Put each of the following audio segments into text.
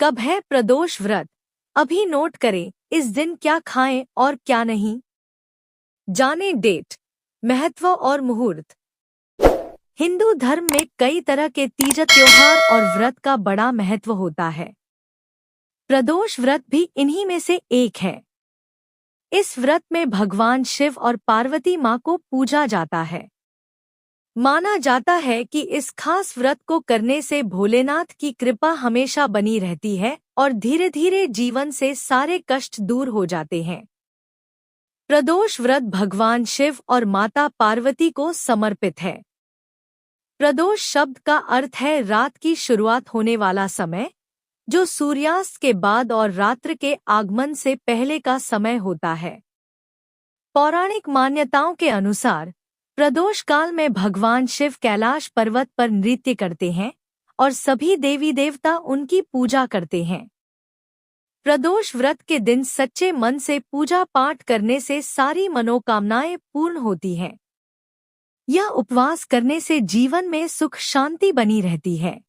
कब है प्रदोष व्रत? अभी नोट करें इस दिन क्या खाएं और क्या नहीं। जानें डेट, महत्व और मुहूर्त। हिंदू धर्म में कई तरह के तीज त्योहार और व्रत का बड़ा महत्व होता है। प्रदोष व्रत भी इन्हीं में से एक है। इस व्रत में भगवान शिव और पार्वती माँ को पूजा जाता है। माना जाता है कि इस खास व्रत को करने से भोलेनाथ की कृपा हमेशा बनी रहती है और धीरे धीरे जीवन से सारे कष्ट दूर हो जाते हैं। प्रदोष व्रत भगवान शिव और माता पार्वती को समर्पित है। प्रदोष शब्द का अर्थ है रात की शुरुआत होने वाला समय, जो सूर्यास्त के बाद और रात्र के आगमन से पहले का समय होता है। पौराणिक मान्यताओं के अनुसार प्रदोष काल में भगवान शिव कैलाश पर्वत पर नृत्य करते हैं और सभी देवी देवता उनकी पूजा करते हैं। प्रदोष व्रत के दिन सच्चे मन से पूजा पाठ करने से सारी मनोकामनाएं पूर्ण होती हैं। यह उपवास करने से जीवन में सुख शांति बनी रहती है।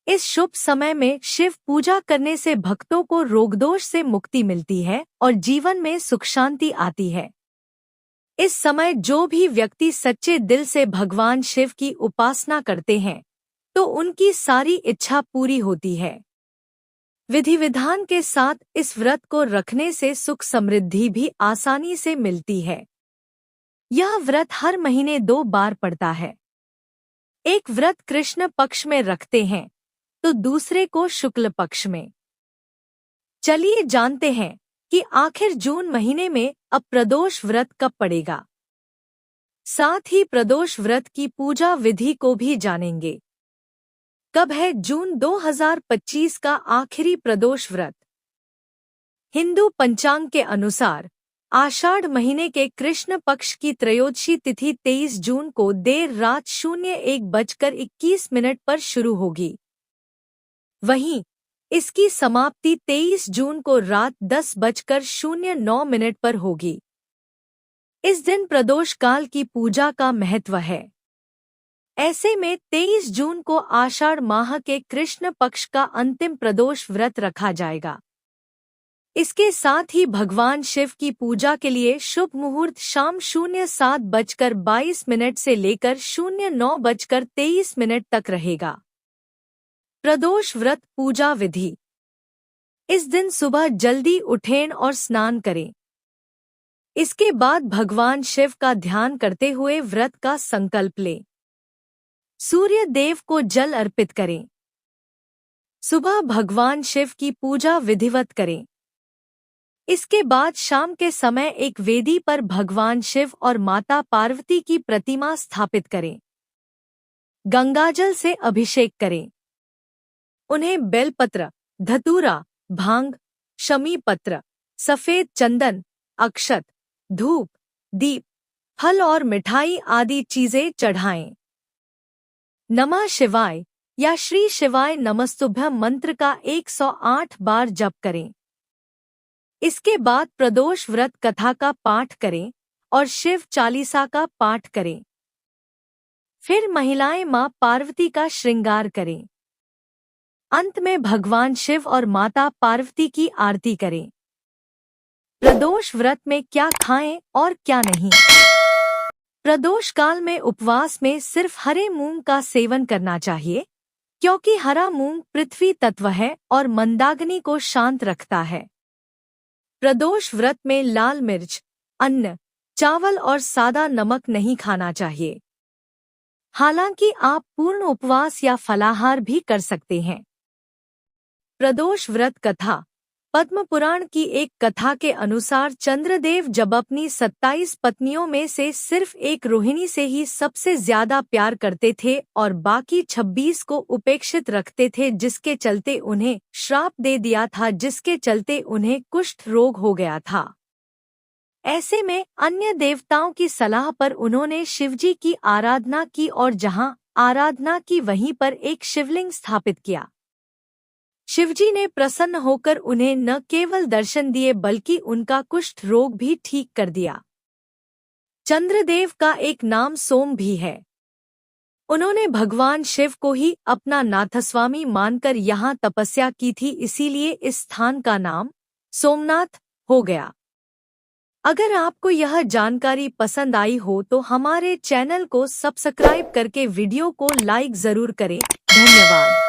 इस शुभ समय में शिव पूजा करने से भक्तों को रोगदोष से मुक्ति मिलती है और जीवन में सुख शांति आती है। इस समय जो भी व्यक्ति सच्चे दिल से भगवान शिव की उपासना करते हैं तो उनकी सारी इच्छा पूरी होती है। विधि विधान के साथ इस व्रत को रखने से सुख समृद्धि भी आसानी से मिलती है। यह व्रत हर महीने 2 बार पड़ता है। एक व्रत कृष्ण पक्ष में रखते हैं तो दूसरे को शुक्ल पक्ष में। चलिए जानते हैं कि आखिर जून महीने में अब प्रदोष व्रत कब पड़ेगा। साथ ही प्रदोष व्रत की पूजा विधि को भी जानेंगे। कब है जून 2025 का आखिरी प्रदोष व्रत? हिंदू पंचांग के अनुसार आषाढ़ महीने के कृष्ण पक्ष की त्रयोदशी तिथि 23 जून को देर रात 01:21 पर शुरू होगी। वहीं इसकी समाप्ति 23 जून को रात 10:09 पर होगी। इस दिन प्रदोष काल की पूजा का महत्व है। ऐसे में 23 जून को आषाढ़ माह के कृष्ण पक्ष का अंतिम प्रदोष व्रत रखा जाएगा। इसके साथ ही भगवान शिव की पूजा के लिए शुभ मुहूर्त शाम 07:22 से लेकर 09:23 तक रहेगा। प्रदोष व्रत पूजा विधि। इस दिन सुबह जल्दी उठें और स्नान करें। इसके बाद भगवान शिव का ध्यान करते हुए व्रत का संकल्प लें। सूर्य देव को जल अर्पित करें। सुबह भगवान शिव की पूजा विधिवत करें। इसके बाद शाम के समय एक वेदी पर भगवान शिव और माता पार्वती की प्रतिमा स्थापित करें। गंगाजल से अभिषेक करें। उन्हें बेलपत्र, धतूरा, भांग, शमी पत्र, सफेद चंदन, अक्षत, धूप, दीप, फल और मिठाई आदि चीजें चढ़ाएं। नमः शिवाय या श्री शिवाय नमस्तुभ्यं मंत्र का 108 बार जप करें। इसके बाद प्रदोष व्रत कथा का पाठ करें और शिव चालीसा का पाठ करें। फिर महिलाएं मां पार्वती का श्रृंगार करें। अंत में भगवान शिव और माता पार्वती की आरती करें। प्रदोष व्रत में क्या खाएं और क्या नहीं। प्रदोष काल में उपवास में सिर्फ हरे मूंग का सेवन करना चाहिए, क्योंकि हरा मूंग पृथ्वी तत्व है और मंदाग्नि को शांत रखता है। प्रदोष व्रत में लाल मिर्च, अन्न, चावल और सादा नमक नहीं खाना चाहिए। हालांकि आप पूर्ण उपवास या फलाहार भी कर सकते हैं। प्रदोष व्रत कथा। पद्म पुराण की एक कथा के अनुसार चंद्रदेव जब अपनी 27 पत्नियों में से सिर्फ एक रोहिणी से ही सबसे ज्यादा प्यार करते थे और बाकी 26 को उपेक्षित रखते थे, जिसके चलते उन्हें श्राप दे दिया था, जिसके चलते उन्हें कुष्ठ रोग हो गया था। ऐसे में अन्य देवताओं की सलाह पर उन्होंने शिवजी की आराधना की और जहां आराधना की वहीं पर एक शिवलिंग स्थापित किया। शिवजी ने प्रसन्न होकर उन्हें न केवल दर्शन दिए बल्कि उनका कुष्ठ रोग भी ठीक कर दिया। चंद्रदेव का एक नाम सोम भी है। उन्होंने भगवान शिव को ही अपना नाथस्वामी मानकर यहाँ तपस्या की थी, इसीलिए इस स्थान का नाम सोमनाथ हो गया। अगर आपको यह जानकारी पसंद आई हो तो हमारे चैनल को सब्सक्राइब करके वीडियो को लाइक जरूर करें। धन्यवाद।